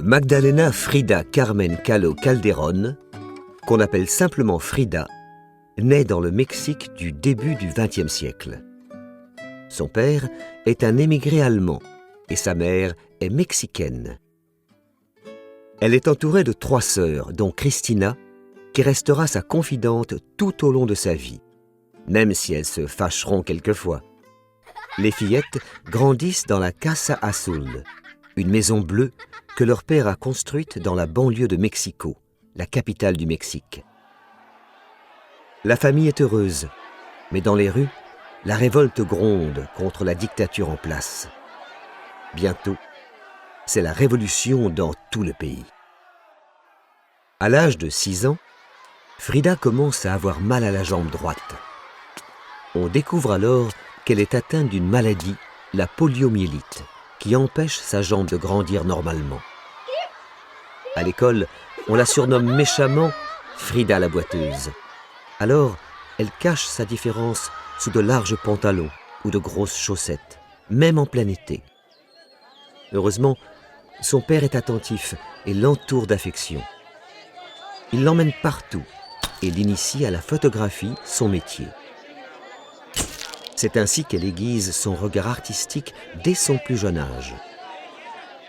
Magdalena Frida Carmen Kahlo Calderón, qu'on appelle simplement Frida, naît dans le Mexique du début du XXe siècle. Son père est un émigré allemand et sa mère est mexicaine. Elle est entourée de 3 sœurs, dont Cristina, qui restera sa confidente tout au long de sa vie, même si elles se fâcheront quelquefois. Les fillettes grandissent dans la Casa Azul, une maison bleue que leur père a construite dans la banlieue de Mexico, la capitale du Mexique. La famille est heureuse, mais dans les rues, la révolte gronde contre la dictature en place. Bientôt, c'est la révolution dans tout le pays. À l'âge de 6 ans, Frida commence à avoir mal à la jambe droite. On découvre alors qu'elle est atteinte d'une maladie, la poliomyélite, qui empêche sa jambe de grandir normalement. À l'école, on la surnomme méchamment Frida la boiteuse. Alors, elle cache sa différence sous de larges pantalons ou de grosses chaussettes, même en plein été. Heureusement, son père est attentif et l'entoure d'affection. Il l'emmène partout et l'initie à la photographie, son métier. C'est ainsi qu'elle aiguise son regard artistique dès son plus jeune âge.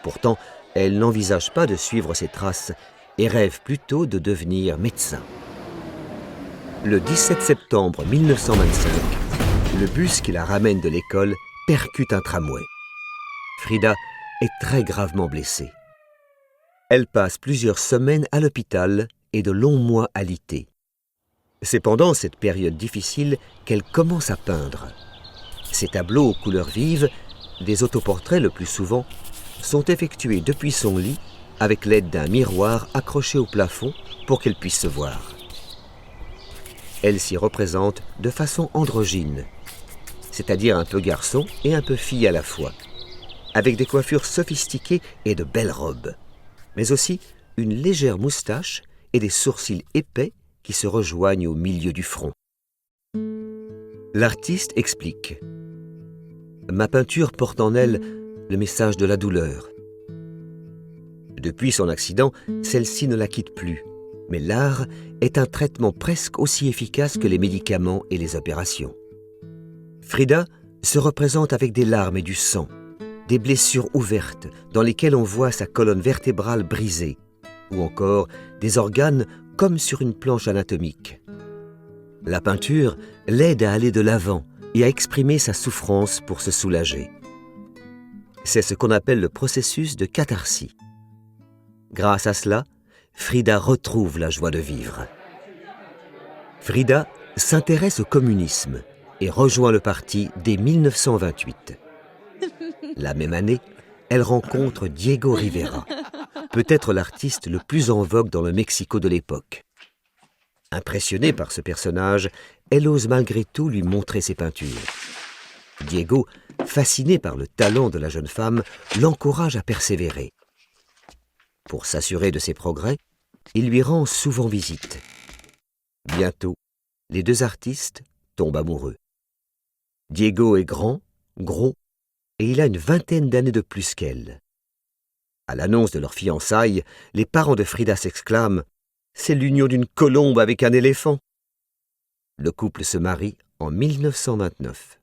Pourtant, elle n'envisage pas de suivre ses traces et rêve plutôt de devenir médecin. Le 17 septembre 1925, le bus qui la ramène de l'école percute un tramway. Frida est très gravement blessée. Elle passe plusieurs semaines à l'hôpital et de longs mois alité. C'est pendant cette période difficile qu'elle commence à peindre. Ses tableaux aux couleurs vives, des autoportraits le plus souvent, sont effectués depuis son lit avec l'aide d'un miroir accroché au plafond pour qu'elle puisse se voir. Elle s'y représente de façon androgyne, c'est-à-dire un peu garçon et un peu fille à la fois, avec des coiffures sophistiquées et de belles robes, mais aussi une légère moustache et des sourcils épais qui se rejoignent au milieu du front. L'artiste explique « Ma peinture porte en elle le message de la douleur. Depuis son accident, celle-ci ne la quitte plus, mais l'art est un traitement presque aussi efficace que les médicaments et les opérations. Frida se représente avec des larmes et du sang, des blessures ouvertes dans lesquelles on voit sa colonne vertébrale brisée, ou encore des organes comme sur une planche anatomique. La peinture l'aide à aller de l'avant et à exprimer sa souffrance pour se soulager. C'est ce qu'on appelle le processus de catharsis. Grâce à cela, Frida retrouve la joie de vivre. Frida s'intéresse au communisme et rejoint le parti dès 1928. La même année, elle rencontre Diego Rivera, peut-être l'artiste le plus en vogue dans le Mexico de l'époque. Impressionnée par ce personnage, elle ose malgré tout lui montrer ses peintures. Diego, fasciné par le talent de la jeune femme, l'encourage à persévérer. Pour s'assurer de ses progrès, il lui rend souvent visite. Bientôt, les 2 artistes tombent amoureux. Diego est grand, gros, et il a une 20aine d'années de plus qu'elle. À l'annonce de leur fiançailles, les parents de Frida s'exclament « C'est l'union d'une colombe avec un éléphant !» Le couple se marie en 1929.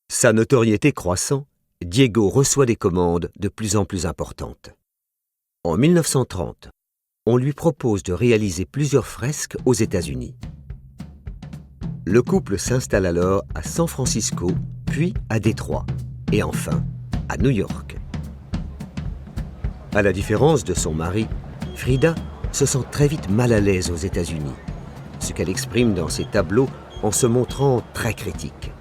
Sa notoriété croissant, Diego reçoit des commandes de plus en plus importantes. En 1930, on lui propose de réaliser plusieurs fresques aux États-Unis. Le couple s'installe alors à San Francisco, puis à Détroit, et enfin à New York. À la différence de son mari, Frida se sent très vite mal à l'aise aux États-Unis, ce qu'elle exprime dans ses tableaux en se montrant très critique.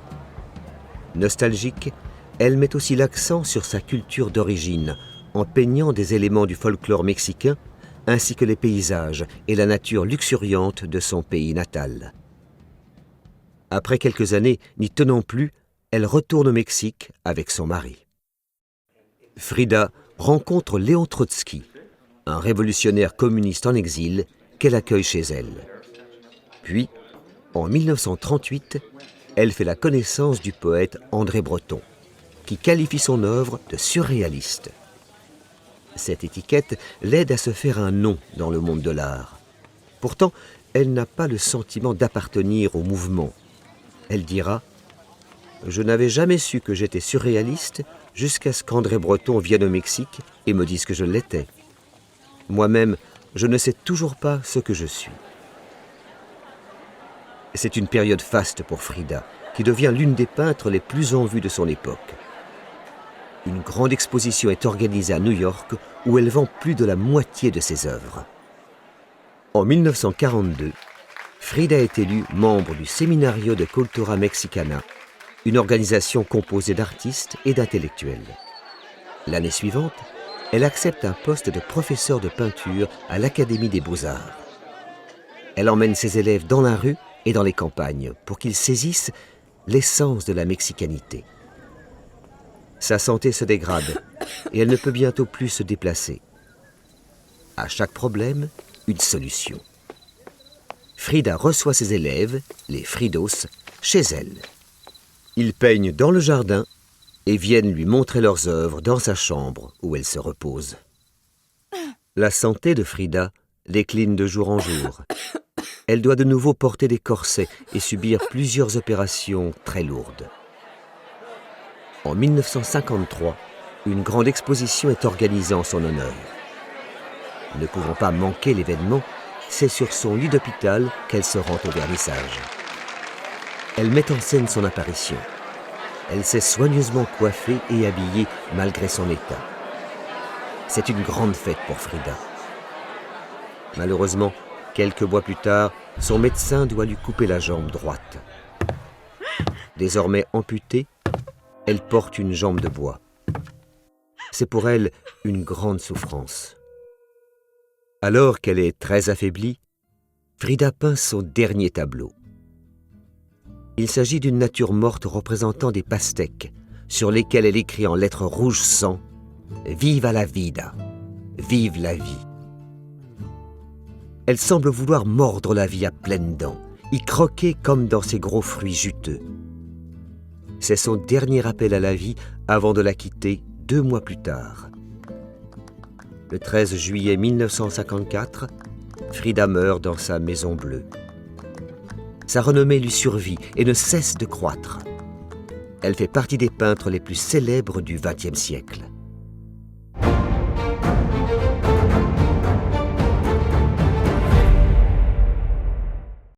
Nostalgique, elle met aussi l'accent sur sa culture d'origine, en peignant des éléments du folklore mexicain, ainsi que les paysages et la nature luxuriante de son pays natal. Après quelques années n'y tenant plus, elle retourne au Mexique avec son mari. Frida rencontre Léon Trotsky, un révolutionnaire communiste en exil qu'elle accueille chez elle. Puis, en 1938, elle fait la connaissance du poète André Breton, qui qualifie son œuvre de surréaliste. Cette étiquette l'aide à se faire un nom dans le monde de l'art. Pourtant, elle n'a pas le sentiment d'appartenir au mouvement. Elle dira « Je n'avais jamais su que j'étais surréaliste jusqu'à ce qu'André Breton vienne au Mexique et me dise que je l'étais. Moi-même, je ne sais toujours pas ce que je suis. » C'est une période faste pour Frida, qui devient l'une des peintres les plus en vue de son époque. Une grande exposition est organisée à New York où elle vend plus de la moitié de ses œuvres. En 1942, Frida est élue membre du Seminario de Cultura Mexicana, une organisation composée d'artistes et d'intellectuels. L'année suivante, elle accepte un poste de professeur de peinture à l'Académie des Beaux-Arts. Elle emmène ses élèves dans la rue et dans les campagnes pour qu'ils saisissent l'essence de la mexicanité. Sa santé se dégrade et elle ne peut bientôt plus se déplacer. À chaque problème, une solution. Frida reçoit ses élèves, les fridos, chez elle. Ils peignent dans le jardin et viennent lui montrer leurs œuvres dans sa chambre où elle se repose. La santé de Frida décline de jour en jour. Elle doit de nouveau porter des corsets et subir plusieurs opérations très lourdes. En 1953, une grande exposition est organisée en son honneur. Ne pouvant pas manquer l'événement, c'est sur son lit d'hôpital qu'elle se rend au vernissage. Elle met en scène son apparition. Elle s'est soigneusement coiffée et habillée malgré son état. C'est une grande fête pour Frida. Malheureusement, quelques mois plus tard, son médecin doit lui couper la jambe droite. Désormais amputée, elle porte une jambe de bois. C'est pour elle une grande souffrance. Alors qu'elle est très affaiblie, Frida peint son dernier tableau. Il s'agit d'une nature morte représentant des pastèques, sur lesquels elle écrit en lettres rouges sang « Viva la vida !»« Vive la vie !» Elle semble vouloir mordre la vie à pleines dents, y croquer comme dans ses gros fruits juteux. C'est son dernier appel à la vie avant de la quitter 2 mois plus tard. Le 13 juillet 1954, Frida meurt dans sa Maison Bleue. Sa renommée lui survit et ne cesse de croître. Elle fait partie des peintres les plus célèbres du XXe siècle.